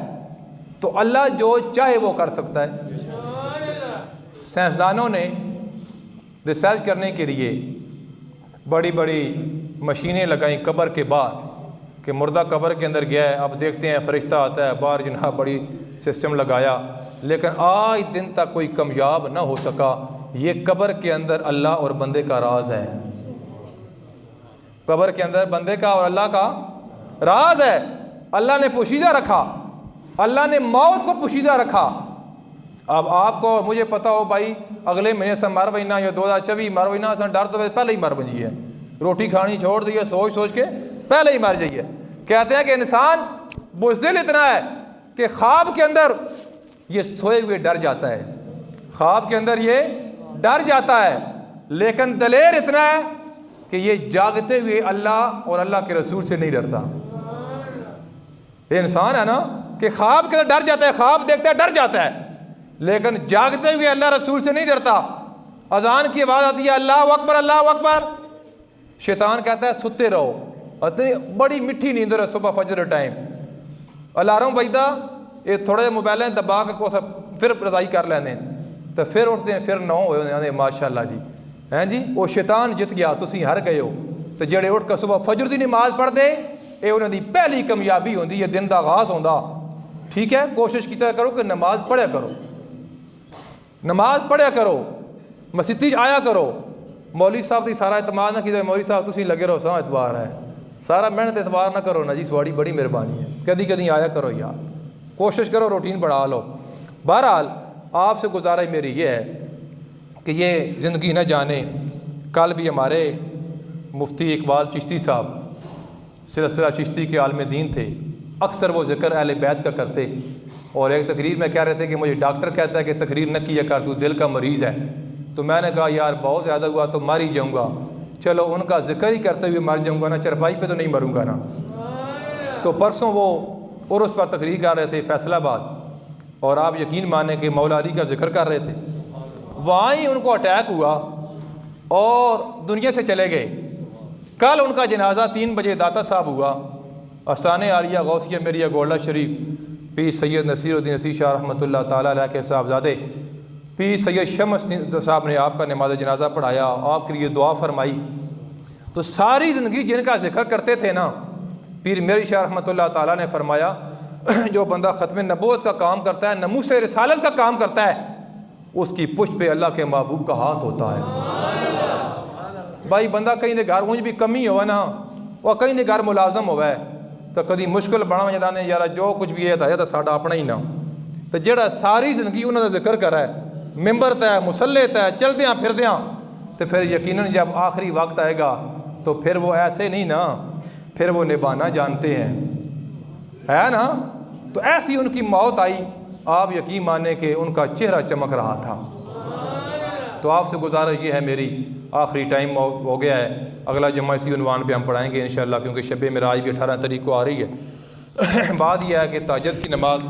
तो अल्लाह जो चाहे वो कर सकता है। साइंसदानों ने रिसर्च करने के लिए बड़ी बड़ी मशीनें लगाई कब्र के बाहर, कि मुर्दा कब्र के अंदर गया है, अब देखते हैं फरिश्ता आता है बाहर, जनाब बड़ी सिस्टम लगाया, लेकिन आज दिन तक कोई कामयाब ना हो सका। ये कब्र के अंदर अल्लाह और बंदे का राज है, कब्र के अंदर बंदे का और अल्लाह का राज है। अल्लाह ने पोशीदा रखा, अल्लाह ने मौत को पोशीदा रखा। अब आपको और मुझे पता हो भाई अगले महीने से मर बजना या 2024 मर बजना, सन डर तो पहले ही मर बनी है, रोटी खानी छोड़ दी है, सोच सोच के पहले ही मर जाइए। कहते हैं कि इंसान बुज़दिल इतना है कि ख्वाब के अंदर ये सोए हुए डर जाता है, ख्वाब के अंदर ये डर जाता है, लेकिन दलेर इतना है कि ये जागते हुए अल्लाह और अल्लाह के रसूल से नहीं डरता। ये इंसान है ना कि ख्वाब के अंदर डर जाता है, ख्वाब देखता है डर जाता है, लेकिन जागते हुए अल्लाह रसूल से नहीं डरता। अजान की आवाज़ आती है अल्लाह अकबर अल्लाह अकबर, शैतान कहता है सुते रहो, इतनी बड़ी मिठी नींद है सुबह फजर टाइम, अलार्म बजदा ये थोड़ा जिहा मोबाइल दबा के फिर रजाई कर लेंदे तो फिर उठते हैं, फिर 9 होए माशाअल्लाह जी हैं जी, वो शैतान जित गया, तुसी हार गए हो। तो जेड़े उठ के सुबह फजर की नमाज पढ़ते ये उन्होंने पहली कामयाबी होती है, दिन का आगाज़ होता। ठीक है, कोशिश किया करो कि नमाज पढ़िया करो, नमाज पढ़िया करो, मसीती आया करो। मौलवी साहब की सारा एतमाद ना कीजिए, मौलवी साहब तुसी लगे रहो सा एतबार है, सारा मेहनत एतबार ना करो ना जी, सवाड़ी बड़ी मेहरबानी है, कदी कदी आया करो यार, कोशिश करो रूटीन बढ़ा लो। बहरहाल आपसे गुजारिश मेरी ये है कि ये ज़िंदगी न जाने, कल भी हमारे मुफ्ती इकबाल चिश्ती साहब सिलसिला चिश्ती के आलम दीन थे, अक्सर वो ज़िक्र अहले बैत का करते, और एक तकरीर में कह रहे थे कि मुझे डॉक्टर कहता है कि तकरीर न किया कर, तू दिल का मरीज़ है। तो मैंने कहा यार बहुत ज़्यादा हुआ तो मर ही जाऊँगा, चलो उनका जिक्र ही करते हुए मर जाऊँगा ना, चरपाई पे तो नहीं मरूँगा ना। तो परसों वो उर्स पर तकरीर कर रहे थे फैसलाबाद, और आप यकीन माने कि मौला अली का जिक्र कर रहे थे, वहाँ ही उनको अटैक हुआ और दुनिया से चले गए। कल उनका जनाजा 3 बजे दाता साहब हुआ, असाने आलिया गौसिया मेरिया गोल्डा शरीफ पी सैयद नसीरुद्दीन नसीर शाह रहमतुल्लाह ताला अलैह के साहबजादे पी सैयद शम्स साहब ने आपका नमाज जनाजा पढ़ाया, आपके लिए दुआ फरमाई। तो सारी ज़िंदगी जिनका जिक्र करते थे ना, पीर मेरी शाह रहमतुल्लाह ताला ने फरमाया जो बंदा ख़त्म नबूवत का काम करता है, नमूस रिसालत का काम करता है, उसकी पुष्ट पे अल्लाह के महबूब का हाथ होता है। भाई बंदा कहीं दे घर ऊँच भी कमी हो ना, वह कहीं दे घर मुलाजम होवे तो कभी मुश्किल बना जाता ने यार जो कुछ भी है तो साडा अपना ही ना। तो जेड़ा सारी ज़िंदगी उन्होंने जिक्र करा है, मिंबर तय मुसल्ले तय चलद्या फिरद्या, तो फिर यकीनन जब आखिरी वक्त आएगा तो फिर वो ऐसे नहीं ना, फिर वो निभाना जानते हैं, है ना। तो ऐसी उनकी मौत आई, आप यकीन माने कि उनका चेहरा चमक रहा था। तो आपसे गुजारिश ये है मेरी, आखिरी टाइम हो गया है, अगला जुम्मा इसी उन्वान पे हम पढ़ाएंगे इंशाअल्लाह, क्योंकि शब मेराज भी 18 तारीख को आ रही है। बाद यह है कि ताजद की नमाज़